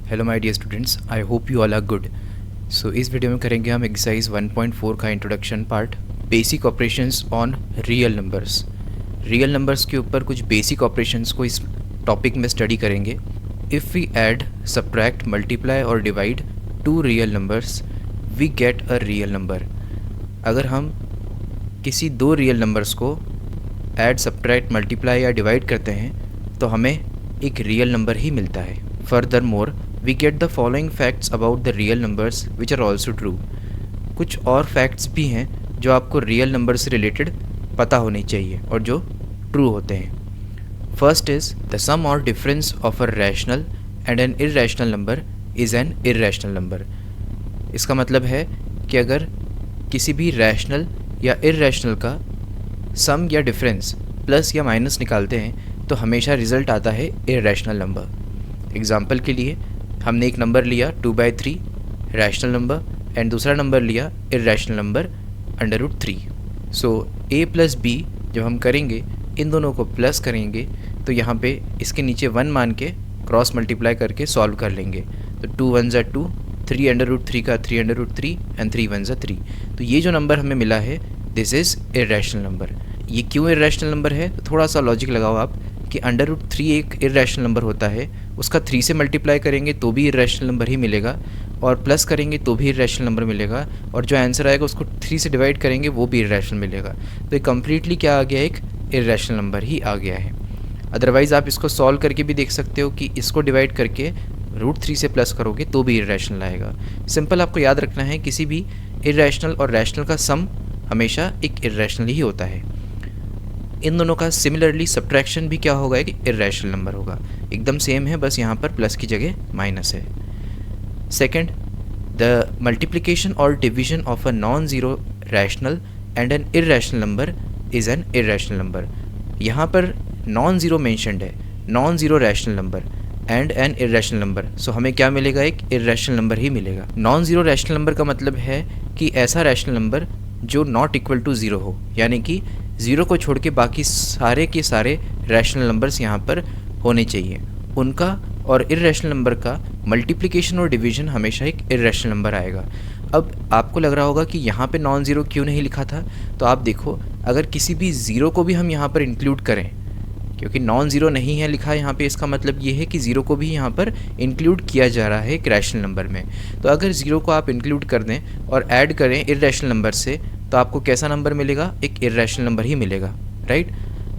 Hello my dear students, I hope you all are good. So इस video में करेंगे हम एक्सरसाइज 1.4 का introduction part, basic operations on real numbers. Real numbers के ऊपर कुछ बेसिक ऑपरेशंस को इस टॉपिक में स्टडी करेंगे। If we add, subtract, multiply और divide two real numbers we get a real number. अगर हम किसी दो रियल नंबर्स को ऐड, सब्ट्रैक्ट, मल्टीप्लाई या डिवाइड करते हैं तो हमें एक रियल नंबर ही मिलता है। Furthermore, we get the following facts about the real numbers which are also true. कुछ और फैक्ट्स भी हैं जो आपको रियल नंबर से रिलेटेड पता होनी चाहिए और जो ट्रू होते हैं। फर्स्ट इज़ द सम और difference of a rational and an irrational number is an irrational number. इसका मतलब है कि अगर किसी भी रैशनल या इर्रेशनल का सम या डिफरेंस प्लस या माइनस निकालते हैं तो हमेशा रिज़ल्ट आता है इर्रेशनल नंबर। एग्जाम्पल के लिए हमने एक नंबर लिया 2/3 रैशनल नंबर एंड दूसरा नंबर लिया irrational number √3। So a plus b जब हम करेंगे, इन दोनों को प्लस करेंगे तो यहाँ पे इसके नीचे 1 मान के क्रॉस मल्टीप्लाई करके सॉल्व कर लेंगे। तो 2 1 ज़ा 2, 3 √3 का 3 √3 एंड 3 1 ज़ा 3। तो ये जो नंबर हमें मिला है दिस इज़ इर्रेशनल नंबर। ये क्यों इर्रेशनल नंबर है? तो थोड़ा सा लॉजिक लगाओ आप कि √3 एक इर्रेशनल नंबर होता है, उसका 3 से मल्टीप्लाई करेंगे तो भी इर्रेशनल नंबर ही मिलेगा और प्लस करेंगे तो भी इर्रेशनल नंबर मिलेगा और जो आंसर आएगा उसको 3 से डिवाइड करेंगे वो भी इर्रेशनल मिलेगा। तो ये कम्प्लीटली क्या आ गया, एक इर्रेशनल नंबर ही आ गया है। अदरवाइज़ आप इसको सॉल्व करके भी देख सकते हो कि इसको डिवाइड करके √3 से प्लस करोगे तो भी इर्रेशनल आएगा। सिंपल आपको याद रखना है, किसी भी इर्रेशनल और रैशनल का सम हमेशा एक इर्रेशनल ही होता है। इन दोनों का सिमिलरली सब्ट्रैक्शन भी क्या होगा, एक इर्रेशनल नंबर होगा। एकदम सेम है, बस यहाँ पर प्लस की जगह माइनस है। सेकंड, द मल्टीप्लिकेशन और division of a non zero rational and an irrational number is an irrational number. यहाँ पर नॉन ज़ीरो मेंशन्ड है, non zero rational number and an irrational number. So हमें क्या मिलेगा, एक इर्रेशनल नंबर ही मिलेगा। Non zero rational number का मतलब है कि ऐसा रैशनल नंबर जो नॉट इक्वल टू ज़ीरो हो, यानी कि ज़ीरो को छोड़ के बाकी सारे के सारे रैशनल नंबर्स यहाँ पर होने चाहिए। उनका और इर्रेशनल नंबर का मल्टीप्लिकेशन और डिवीजन हमेशा एक इर्रेशनल नंबर आएगा। अब आपको लग रहा होगा कि यहाँ पे नॉन ज़ीरो क्यों नहीं लिखा था, तो आप देखो, अगर किसी भी ज़ीरो को भी हम यहाँ पर इंक्लूड करें, क्योंकि नॉन ज़ीरो नहीं है लिखा यहाँ पे, इसका मतलब ये है कि ज़ीरो को भी यहाँ पर इंक्लूड किया जा रहा है एक रैशनल नंबर में। तो अगर ज़ीरो को आप इंक्लूड कर दें और ऐड करें इर्रेशनल नंबर से तो आपको कैसा नंबर मिलेगा, एक इर्रेशनल नंबर ही मिलेगा, राइट।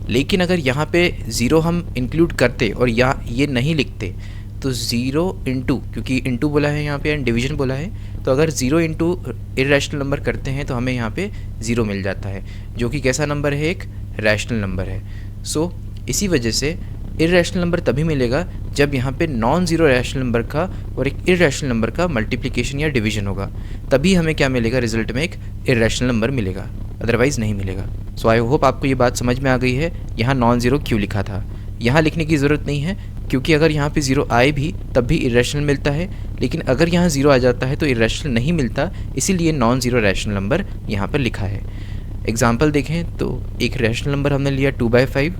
लेकिन अगर यहाँ पे ज़ीरो हम इंक्लूड करते और ये नहीं लिखते तो ज़ीरो इंटू, क्योंकि इंटू बोला है यहाँ पे एंड डिवीजन बोला है, तो अगर ज़ीरो इंटू इर्रेशनल नंबर करते हैं तो हमें यहाँ पे ज़ीरो मिल जाता है, जो कि कैसा नंबर है, एक रैशनल नंबर है। सो इसी वजह से इर्रेशनल नंबर तभी मिलेगा जब यहाँ पे नॉन ज़ीरो रैशनल नंबर का और एक इर्रेशनल नंबर का मल्टीप्लिकेशन या डिवीजन होगा, तभी हमें क्या मिलेगा, रिजल्ट में एक इर्रेशनल नंबर मिलेगा, अदरवाइज़ नहीं मिलेगा। सो आई होप आपको ये बात समझ में आ गई है यहाँ नॉन ज़ीरो क्यों लिखा था। यहाँ लिखने की ज़रूरत नहीं है, क्योंकि अगर यहाँ पे ज़ीरो आए भी तब भी इर्रेशनल मिलता है, लेकिन अगर यहाँ ज़ीरो आ जाता है तो इर्रेशनल नहीं मिलता, इसीलिए नॉन ज़ीरो रैशनल नंबर यहाँ पर लिखा है। एग्जाम्पल देखें तो एक रैशनल नंबर हमने लिया 2/5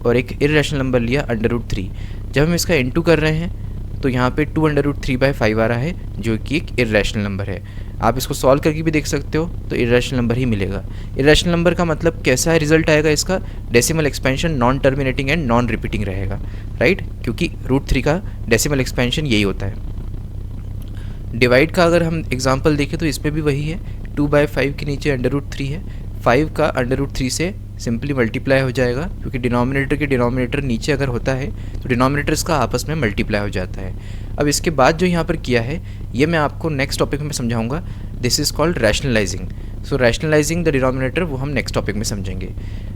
और एक इर्रेशनल नंबर लिया √3। जब हम इसका इंटू कर रहे हैं तो यहाँ पे 2 √3/5 आ रहा है, जो कि एक इर्रेशनल नंबर है। आप इसको सॉल्व करके भी देख सकते हो तो इर्रेशनल नंबर ही मिलेगा। इर्रेशनल नंबर का मतलब कैसा है, रिजल्ट आएगा इसका decimal expansion non terminating and non repeating रहेगा, राइट, क्योंकि √3 का डेसिमल एक्सपेंशन यही होता है। डिवाइड का अगर हम एग्जाम्पल देखें तो इसमें भी वही है, 2/5 के नीचे √3 है, 5 का √3 से सिंपली मल्टीप्लाई हो जाएगा, क्योंकि डिनोमिनेटर के डिनोमिनेटर नीचे अगर होता है तो डिनोमिनेटर्स का आपस में मल्टीप्लाई हो जाता है। अब इसके बाद जो यहाँ पर किया है ये मैं आपको नेक्स्ट टॉपिक में समझाऊंगा। This is called rationalising. So rationalising the denominator वो हम नेक्स्ट टॉपिक में समझेंगे।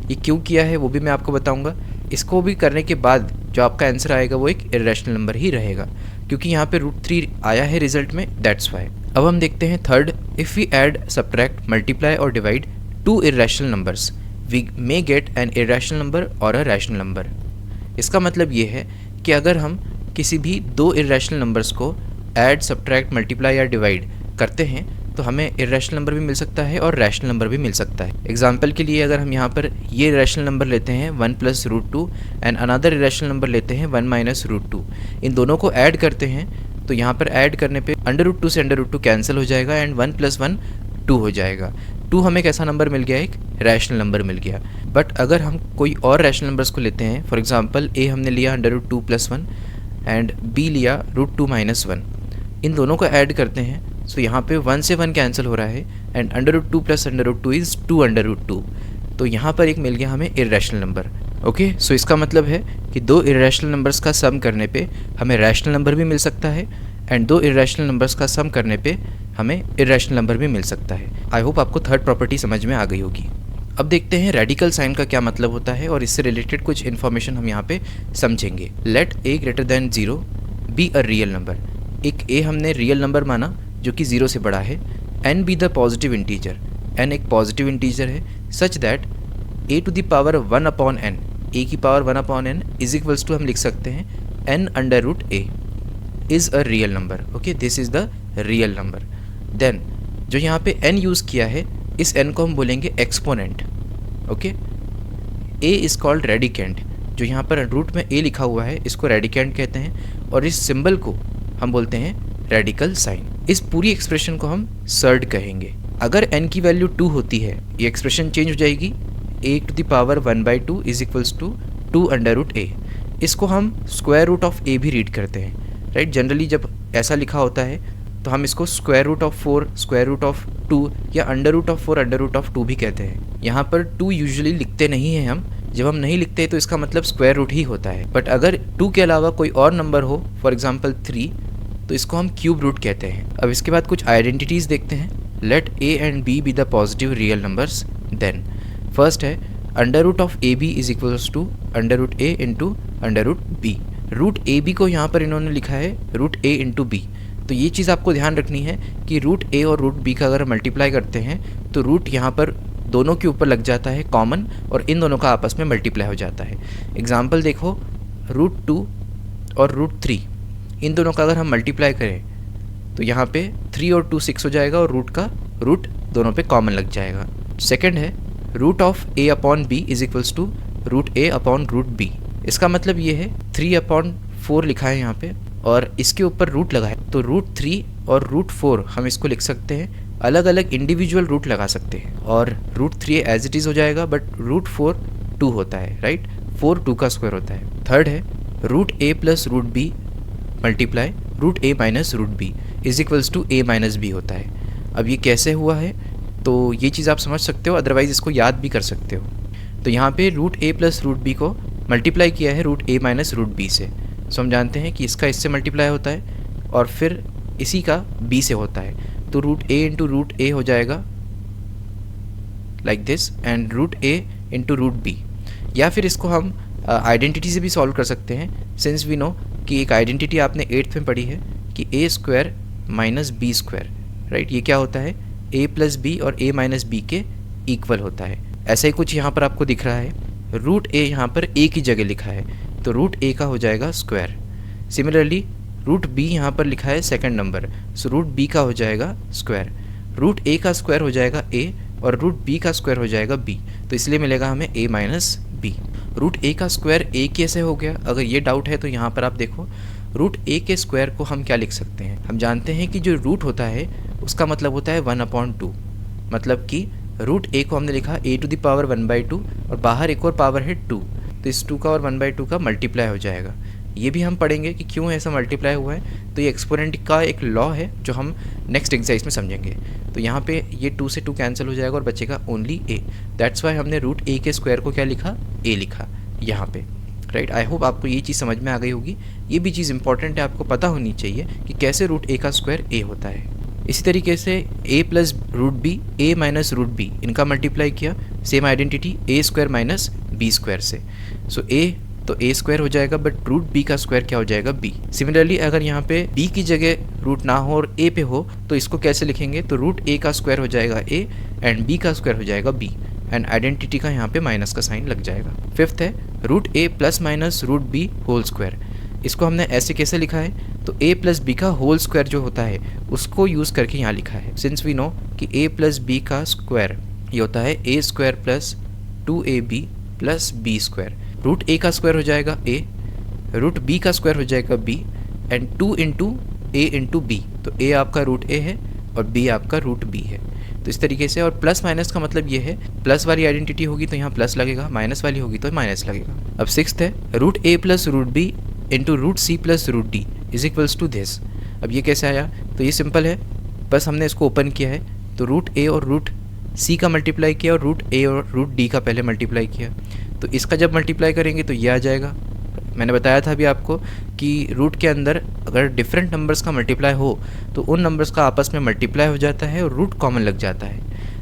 ये क्यों किया है वो भी मैं आपको बताऊँगा। इसको भी करने के बाद जो आपका आंसर आएगा वो एक इर्रेशनल नंबर ही रहेगा, क्योंकि यहाँ पे √3 आया है रिजल्ट में, दैट्स वाई। अब हम देखते हैं third, if we add, subtract, multiply और divide two irrational numbers we may get an irrational number or a rational number। इसका मतलब ये है कि अगर हम किसी भी दो इर्रेशनल नंबर्स को ऐड, सब्ट्रैक्ट, मल्टीप्लाई या डिवाइड करते हैं तो हमें इर्रेशनल नंबर भी मिल सकता है और रैशनल नंबर भी मिल सकता है। एग्जाम्पल के लिए अगर हम यहाँ पर ये इर्रेशनल नंबर लेते हैं 1 + √2 एंड अनदर इर्रेशनल नंबर लेते हैं 1 - √2, इन दोनों को ऐड करते हैं तो यहाँ पर ऐड करने पे √2 से √2 कैंसिल हो जाएगा एंड 1 + 1 2 हो जाएगा। 2 हमें कैसा नंबर मिल गया, एक रैशनल नंबर मिल गया। बट अगर हम कोई और रैशनल नंबर्स को लेते हैं, फॉर एग्जांपल a हमने लिया √2 + 1 एंड b लिया √2 - 1, इन दोनों को ऐड करते हैं। सो यहाँ पे 1 से 1 कैंसिल हो रहा है एंड √2 + √2 इज़ 2√2। तो यहाँ पर एक मिल गया हमें इर्रेशनल नंबर। ओके, सो इसका मतलब है कि दो इर्रेशनल नंबर्स का सम करने पे हमें रैशनल नंबर भी मिल सकता है एंड दो इर्रेशनल नंबर्स का सम करने पे हमें इर्रेशनल नंबर भी मिल सकता है। आई होप आपको थर्ड प्रॉपर्टी समझ में आ गई होगी। अब देखते हैं रेडिकल साइन का क्या मतलब होता है और इससे रिलेटेड कुछ इन्फॉर्मेशन हम यहाँ पे समझेंगे। Let a > 0 be a real number. एक a हमने रियल नंबर माना जो कि 0 से बड़ा है, n be the positive integer, n एक पॉजिटिव इंटीजर है, such that a to the power 1/n, a की power 1/n is equals to हम लिख सकते हैं n/√a is a real number. Okay, this is the real number. Then जो यहाँ पे n यूज़ किया है, इस n को हम बोलेंगे exponent. Okay, a is called radicand. जो यहाँ पर रूट में a लिखा हुआ है इसको रेडिकेंट कहते हैं और इस सिंबल को हम बोलते हैं रेडिकल साइन। इस पूरी एक्सप्रेशन को हम सर्ड कहेंगे। अगर n की वैल्यू 2 होती है, ये एक्सप्रेशन चेंज हो जाएगी, a to the power 1/2 is equals to 2√a। इसको हम स्क्वायर रूट ऑफ a भी रीड करते हैं, राइट। जनरली जब ऐसा लिखा होता है तो हम इसको square root of 4, square root of 2 या √4 √2 भी कहते हैं। यहाँ पर 2 यूजुअली लिखते नहीं हैं हम। जब हम नहीं लिखते तो इसका मतलब स्क्वायर रूट ही होता है। बट अगर 2 के अलावा कोई और नंबर हो, फॉर एग्जांपल 3, तो इसको हम क्यूब रूट कहते हैं। अब इसके बाद कुछ आइडेंटिटीज़ देखते हैं। Let a and b be the positive real numbers. Then first है √ab is equals to √a into √b। √ab को यहाँ पर इन्होंने लिखा है √a इंटू b। तो ये चीज़ आपको ध्यान रखनी है कि √a और √b का अगर मल्टीप्लाई करते हैं तो रूट यहाँ पर दोनों के ऊपर लग जाता है कॉमन और इन दोनों का आपस में मल्टीप्लाई हो जाता है। एग्जाम्पल देखो, √2 और √3, इन दोनों का अगर हम मल्टीप्लाई करें तो यहाँ पे 3 और 2 6 हो जाएगा और रूट दोनों पे कॉमन लग जाएगा। सेकंड है √a/b is equals to √a/√b। इसका मतलब ये है 3/4 लिखा है यहाँ पे और इसके ऊपर रूट लगा है, तो √3 और √4 हम इसको लिख सकते हैं, अलग अलग इंडिविजुअल रूट लगा सकते हैं और √3 एज इट इज़ हो जाएगा, बट √4 2 होता है, राइट। 4 2 का स्क्वायर होता है। थर्ड है √a + √b multiply √a - √b is equals to a - b होता है। अब ये कैसे हुआ है तो ये चीज़ आप समझ सकते हो, अदरवाइज़ इसको याद भी कर सकते हो। तो यहाँ पे √a + √b को मल्टीप्लाई किया है √a - √b से। सो हम जानते हैं कि इसका इससे मल्टीप्लाई होता है और फिर इसी का b से होता है, तो √a इंटू √a हो जाएगा like this and √a into √b। या फिर इसको हम आइडेंटिटी से भी सॉल्व कर सकते हैं, सिंस वी नो कि एक आइडेंटिटी आपने 8th में पढ़ी है कि a² - b², राइट। ये क्या होता है, a + b और a - b के इक्वल होता है। ऐसा ही कुछ यहाँ पर आपको दिख रहा है, √a यहाँ पर a की जगह लिखा है तो √a का हो जाएगा स्क्वायर। सिमिलरली √b यहाँ पर लिखा है सेकंड नंबर, सो √b का हो जाएगा स्क्वायर। √a का स्क्वायर हो जाएगा a और √b का स्क्वायर हो जाएगा b, तो इसलिए मिलेगा हमें a - b। √a का स्क्वायर a कैसे हो गया, अगर ये डाउट है तो यहाँ पर आप देखो, √a के स्क्वायर को हम क्या लिख सकते हैं। हम जानते हैं कि जो रूट होता है उसका मतलब होता है 1/2, मतलब कि √a को हमने लिखा a टू द पावर 1/2 और बाहर एक और पावर है 2, तो इस 2 का और 1/2 का मल्टीप्लाई हो जाएगा। ये भी हम पढ़ेंगे कि क्यों ऐसा मल्टीप्लाई हुआ है, तो ये एक्सपोनेंट का एक लॉ है जो हम नेक्स्ट एक्सरसाइज में समझेंगे। तो यहाँ पे ये 2 से 2 कैंसिल हो जाएगा और बचेगा ओनली a। दैट्स वाई हमने √a के स्क्वायर को क्या लिखा, a लिखा यहाँ पे, राइट। आई होप आपको ये चीज़ समझ में आ गई होगी। ये भी चीज़ इंपॉर्टेंट है, आपको पता होनी चाहिए कि कैसे √a का स्क्वायर a होता है। इसी तरीके से a + √b, a - √b, इनका मल्टीप्लाई किया, सेम आइडेंटिटी a² - b² से। सो a तो a² हो जाएगा, बट √b का स्क्वायर क्या हो जाएगा, b। सिमिलरली अगर यहाँ पे b की जगह रूट ना हो और a पे हो तो इसको कैसे लिखेंगे, तो √a का स्क्वायर हो जाएगा a एंड b का स्क्वायर हो जाएगा b एंड आइडेंटिटी का यहाँ पे माइनस का साइन लग जाएगा। फिफ्थ है √a + √b होल स्क्वायर। इसको हमने ऐसे कैसे लिखा है, तो a + b का होल स्क्वायर जो होता है उसको यूज़ करके यहाँ लिखा है। सिंस वी नो कि a + b का स्क्वायर ये होता है a² + 2ab + b²। √a का स्क्वायर हो जाएगा a, √b का स्क्वायर हो जाएगा b and 2 into a into b, तो ए आपका रूट ए है और बी आपका रूट बी है। तो इस तरीके से, और प्लस माइनस का मतलब ये है, प्लस वाली आइडेंटिटी होगी तो यहाँ प्लस लगेगा, माइनस वाली होगी तो माइनस लगेगा। अब सिक्स्थ है root a plus root b into root c plus root d is equals to this. अब ये कैसे आया, तो ये सिंपल है, बस हमने इसको ओपन किया है, तो रूट ए और रूट सी का मल्टीप्लाई किया और रूट ए और रूट डी का पहले मल्टीप्लाई किया, तो इसका जब मल्टीप्लाई करेंगे तो ये आ जाएगा। मैंने बताया था अभी आपको कि रूट के अंदर अगर डिफरेंट नंबर्स का मल्टीप्लाई हो तो उन नंबर्स का आपस में मल्टीप्लाई हो जाता है और रूट कॉमन लग जाता है।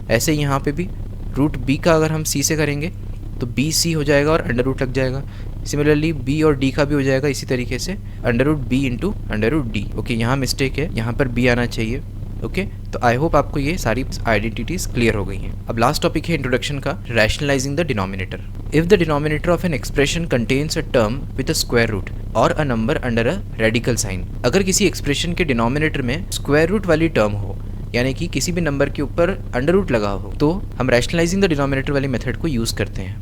ऐसे ही यहाँ पे भी रूट बी का अगर हम सी से करेंगे तो बी सी हो जाएगा और अंडर रूट लग जाएगा। सिमिलरली बी और डी का भी हो जाएगा इसी तरीके से, under root b into under root d. Okay, यहाँ मिस्टेक है, यहाँ पर बी आना चाहिए। ओके, तो आई होप आपको ये सारी आइडेंटिटीज क्लियर हो गई हैं। अब लास्ट टॉपिक है इंट्रोडक्शन का, rationalising the denominator. If the denominator of an expression contains a term with a square root और a number under a radical sign. अगर किसी एक्सप्रेशन के डिनोमिनेटर में स्क्वायर रूट वाली टर्म हो, यानी कि किसी भी नंबर के ऊपर अंडर रूट लगा हो, तो हम रैशनलाइजिंग द डिनोमिनेटर वाली मेथड को यूज करते हैं।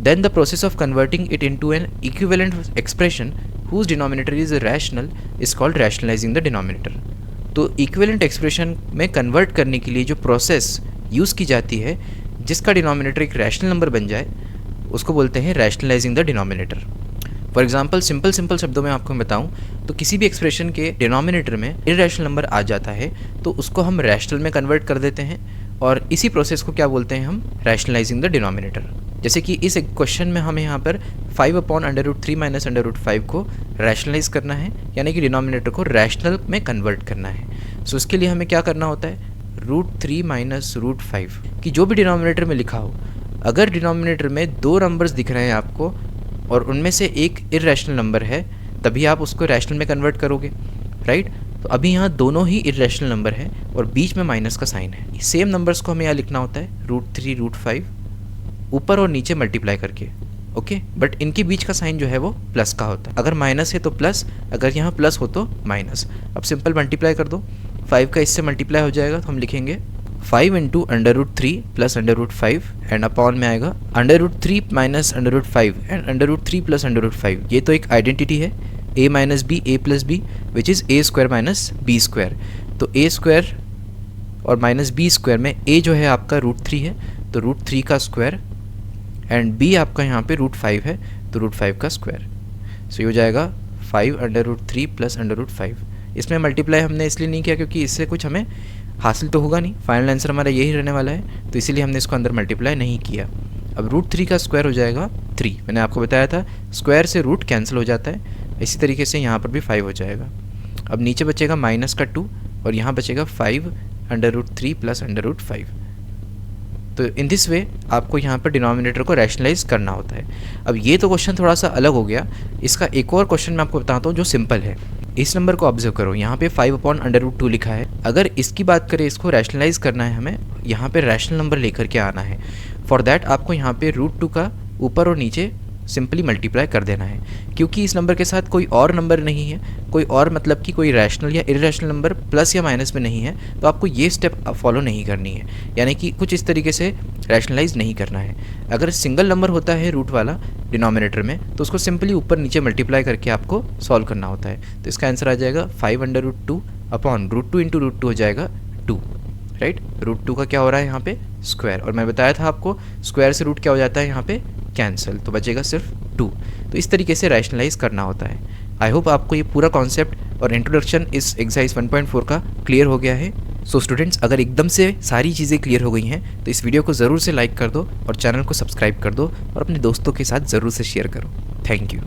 Then the process of converting it into an equivalent expression whose denominator is rational is called rationalizing the denominator। तो इक्विवेलेंट एक्सप्रेशन में कन्वर्ट करने के लिए जो प्रोसेस यूज़ की जाती है जिसका डिनोमिनेटर एक रैशनल नंबर बन जाए, उसको बोलते हैं rationalising the denominator. For example simple शब्दों में आपको बताऊं तो किसी भी एक्सप्रेशन के डिनोमिनेटर में इरेशनल नंबर आ जाता है तो उसको हम रैशनल में कन्वर्ट कर देते हैं, और इसी प्रोसेस को क्या बोलते हैं हम, रैशनलाइजिंग द डिनोमिनेटर। जैसे कि इस क्वेश्चन में हमें यहाँ पर 5/√3 माइनस √5 को रैशनलाइज करना है, यानी कि डिनोमिनेटर को रैशनल में कन्वर्ट करना है। सो इसके लिए हमें क्या करना होता है, √3 माइनस √5 कि जो भी डिनोमिनेटर में लिखा हो, अगर डिनोमिनेटर में 2 नंबर्स दिख रहे हैं आपको और उनमें से एक इरेशनल नंबर है, तभी आप उसको रैशनल में कन्वर्ट करोगे, राइट। तो अभी यहाँ दोनों ही इरेशनल नंबर है और बीच में माइनस का साइन है। सेम नंबर्स को हमें यहाँ लिखना होता है √3 √5 ऊपर और नीचे मल्टीप्लाई करके, ओके। बट इनके बीच का साइन जो है वो प्लस का होता है, अगर माइनस है तो प्लस, अगर यहाँ प्लस हो तो माइनस। अब सिंपल मल्टीप्लाई कर दो, 5 का इससे मल्टीप्लाई हो जाएगा तो हम लिखेंगे 5 इंटू √3 प्लस √5 एंड अपॉन में आएगा √3 माइनस √5 एंड √3 प्लस √5। ये तो एक आइडेंटिटी है a minus b a plus b which is a square minus b square. तो a स्क्वायर और माइनस बी स्क्वायर में a जो है आपका √3 है तो √3 का स्क्वायर एंड b आपका यहाँ पे √5 है तो √5 का स्क्वायर। सो ये हो जाएगा 5/√3 प्लस √5। इसमें मल्टीप्लाई हमने इसलिए नहीं किया क्योंकि इससे कुछ हमें हासिल तो होगा नहीं, फाइनल आंसर हमारा यही रहने वाला है, तो इसीलिए हमने इसको अंदर मल्टीप्लाई नहीं किया। अब √3 का स्क्वायर हो जाएगा 3, मैंने आपको बताया था स्क्वायर से रूट कैंसिल हो जाता है, इसी तरीके से यहाँ पर भी 5 हो जाएगा। अब नीचे बचेगा माइनस का 2 और यहाँ बचेगा 5/√3 प्लस √5। तो इन दिस वे आपको यहाँ पर डिनोमिनेटर को रैशनलाइज करना होता है। अब ये तो क्वेश्चन थोड़ा सा अलग हो गया, इसका एक और क्वेश्चन मैं आपको बताता हूँ जो सिंपल है। इस नंबर को ऑब्जर्व करो, यहाँ पे 5/√2 लिखा है। अगर इसकी बात करें, इसको रैशनलाइज करना है हमें, यहाँ पे रैशनल नंबर लेकर के आना है। फॉर दैट आपको यहाँ पे √2 का ऊपर और नीचे सिंपली मल्टीप्लाई कर देना है, क्योंकि इस नंबर के साथ कोई और नंबर नहीं है, कोई और मतलब कि कोई रैशनल या इरेशनल नंबर प्लस या माइनस में नहीं है, तो आपको ये स्टेप फॉलो नहीं करनी है, यानी कि कुछ इस तरीके से रैशनलाइज नहीं करना है। अगर सिंगल नंबर होता है रूट वाला डिनोमिनेटर में तो उसको सिंपली ऊपर नीचे मल्टीप्लाई करके आपको सॉल्व करना होता है। तो इसका आंसर आ जाएगा 5/√2 अपॉन √2 इंटू √2 हो जाएगा 2, राइट। √2 का क्या हो रहा है यहाँ पे स्क्वायर, और मैं बताया था आपको स्क्वायर से रूट क्या हो जाता है यहाँ पे कैंसिल, तो बचेगा सिर्फ 2। तो इस तरीके से रैशनलाइज करना होता है। आई होप आपको ये पूरा कॉन्सेप्ट और इंट्रोडक्शन इस एक्सरसाइज 1.4 का क्लियर हो गया है। सो स्टूडेंट्स, अगर एकदम से सारी चीज़ें क्लियर हो गई हैं तो इस वीडियो को ज़रूर से लाइक कर दो और चैनल को सब्सक्राइब कर दो और अपने दोस्तों के साथ ज़रूर से शेयर करो। Thank you.